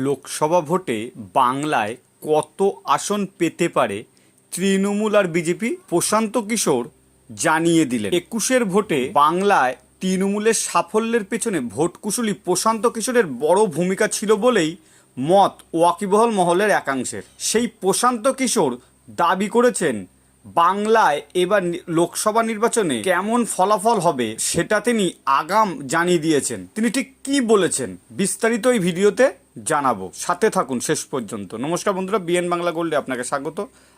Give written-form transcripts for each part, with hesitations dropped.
লোকসভা ভোটে বাংলায় কত আসন পেতে পারে তৃণমূল আর বিজেপি? প্রশান্ত কিশোর জানিয়ে দিলেন। 21-এর ভোটে বাংলায় তৃণমূলের সাফল্যের পেছনে ভোট কুশলী প্রশান্ত কিশোরের বড় ভূমিকা ছিল বলেই মত ওয়াকিবহল মহলের একাংশের। সেই প্রশান্ত কিশোর দাবি করেছেন বাংলায় এবার লোকসভা নির্বাচনে কেমন ফলাফল হবে সেটা তিনি আগাম জানিয়ে দিয়েছেন। তিনি ঠিক কি বলেছেন বিস্তারিত এই ভিডিওতে জানাবো, সাথে থাকুন শেষ পর্যন্ত। নমস্কার বন্ধুরা, বিএন বাংলা গোল্ডে আপনাকে স্বাগত।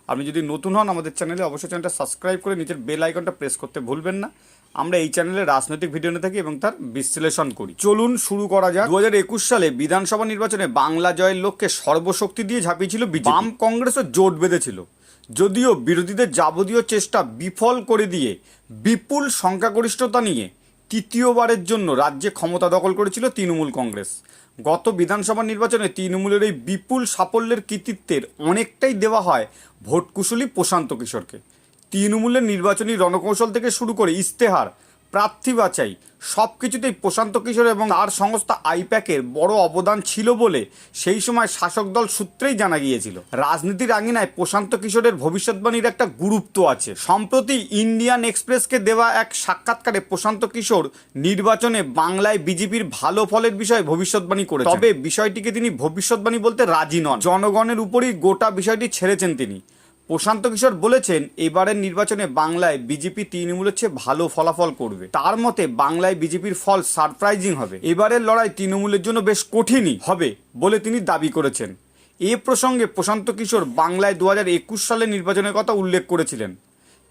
আপনি যদি নতুন হন আমাদের চ্যানেলে অবশ্যই চ্যানেলটা সাবস্ক্রাইব করে নিচের বেল আইকনটা প্রেস করতে ভুলবেন না। আমরা এই চ্যানেলে রাজনৈতিক ভিডিও নিয়ে থাকি এবং তার বিশ্লেষণ করি। চলুন শুরু করা যাক। 2021 সালে বিধানসভা নির্বাচনে বাংলা জয়ের লক্ষ্যে সর্বশক্তি দিয়ে ঝাঁপিয়েছিল বিজেপি। বাম কংগ্রেসও জোট বেঁধেছিল, যদিও বিরোধীদের যাবতীয় চেষ্টা বিফল করে দিয়ে বিপুল সংখ্যাগরিষ্ঠতা নিয়ে তৃতীয়বারের জন্য রাজ্যে ক্ষমতা দখল করেছিল তৃণমূল কংগ্রেস। গত বিধানসভা নির্বাচনে তৃণমূলের এই বিপুল সাফল্যের কৃতিত্বের অনেকটাই দেওয়া হয় ভোট কুশলী প্রশান্ত কিশোরকে। তৃণমূলের নির্বাচনী রণকৌশল থেকে শুরু করে ইস্তেহার, প্রার্থী বাছাই সব কিছুতেই প্রশান্ত কিশোর এবং তার সংস্থা আইপ্যাকের বড় অবদান ছিল বলে সেই সময় শাসক দল সূত্রেই জানা গিয়েছিল। রাজনীতির আঙিনায় প্রশান্ত কিশোরের ভবিষ্যৎবাণীর একটা গুরুত্ব আছে। সম্প্রতি ইন্ডিয়ান এক্সপ্রেসকে দেওয়া এক সাক্ষাৎকারে প্রশান্ত কিশোর নির্বাচনে বাংলায় বিজেপির ভালো ফলের বিষয়ে ভবিষ্যৎবাণী করেছেন। তবে বিষয়টিকে তিনি ভবিষ্যৎবাণী বলতে রাজি নন, জনগণের উপরই গোটা বিষয়টি ছেড়েছেন তিনি। প্রশান্ত কিশোর বলেছেন এবারের নির্বাচনে বাংলায় বিজেপি তৃণমূলের চেয়ে ভালো ফলাফল করবে। তার মতে বাংলায় বিজেপির ফল সারপ্রাইজিং হবে। এবারের লড়াই তৃণমূলের জন্য বেশ কঠিনই হবে বলে তিনি দাবি করেছেন। এ প্রসঙ্গে প্রশান্ত কিশোর বাংলায় 2021 সালের নির্বাচনের কথা উল্লেখ করেছিলেন।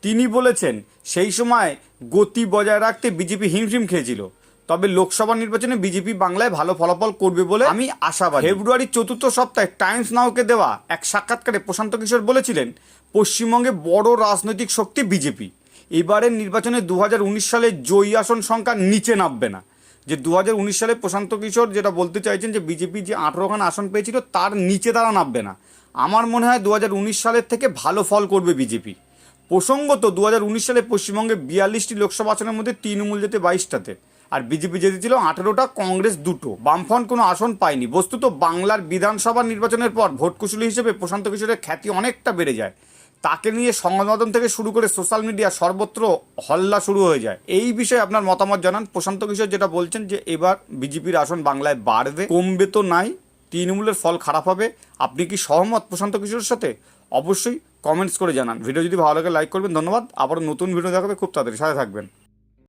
তিনি বলেছেন সেই সময় গতি বজায় রাখতে বিজেপি হিমশিম খেয়েছিল, তবে লোকসভা নির্বাচনে বিজেপি বাংলায় ভালো ফলাফল করবে বলে আমি আশাবাদী। ফেব্রুয়ারির 4র্থ সপ্তাহে টাইমস নাওকে দেওয়া এক সাক্ষাৎকারে প্রশান্ত কিশোর বলেছিলেন পশ্চিমবঙ্গে বড় রাজনৈতিক শক্তি বিজেপি। এবারের নির্বাচনে 2019 সালে জয়ী আসন সংখ্যা নিচে নামবে না। যে 2019 সালে প্রশান্ত কিশোর যেটা বলতে চাইছেন যে বিজেপি যে 18খানা আসন পেয়েছিল তার নিচে তারা নামবে না। আমার মনে হয় 2019 সালের থেকে ভালো ফল করবে বিজেপি। প্রসঙ্গত 2019 সালে পশ্চিমবঙ্গে 42টি লোকসভা আসনের মধ্যে তৃণমূল যেতে 22টাতে, আর বিজেপি জিতেছিল 18টা, কংগ্রেস 2টো। বামফ্রন্ট কোনো আসন পায়নি। বস্তুত বাংলার বিধানসভা নির্বাচনের পর ভোট কুশলী হিসেবে প্রশান্ত কিশোরের খ্যাতি অনেকটা বেড়ে যায়। তাকে নিয়ে সংবাদ মাধ্যম থেকে শুরু করে সোশ্যাল মিডিয়া সর্বত্র হল্লা শুরু হয়ে যায়। এই বিষয়ে আপনার মতামত জানান। প্রশান্ত কিশোর যেটা বলছেন যে এবার বিজেপির আসন বাংলায় বাড়বে, কমবে তো নাই, তৃণমূলের ফল খারাপ হবে। আপনি কি সহমত প্রশান্ত কিশোরের সাথে? অবশ্যই কমেন্টস করে জানান। ভিডিও যদি ভালো লাগে লাইক করবেন। ধন্যবাদ। আবারও নতুন ভিডিও দেখাবে খুব তাড়াতাড়ি, সাথে থাকবেন।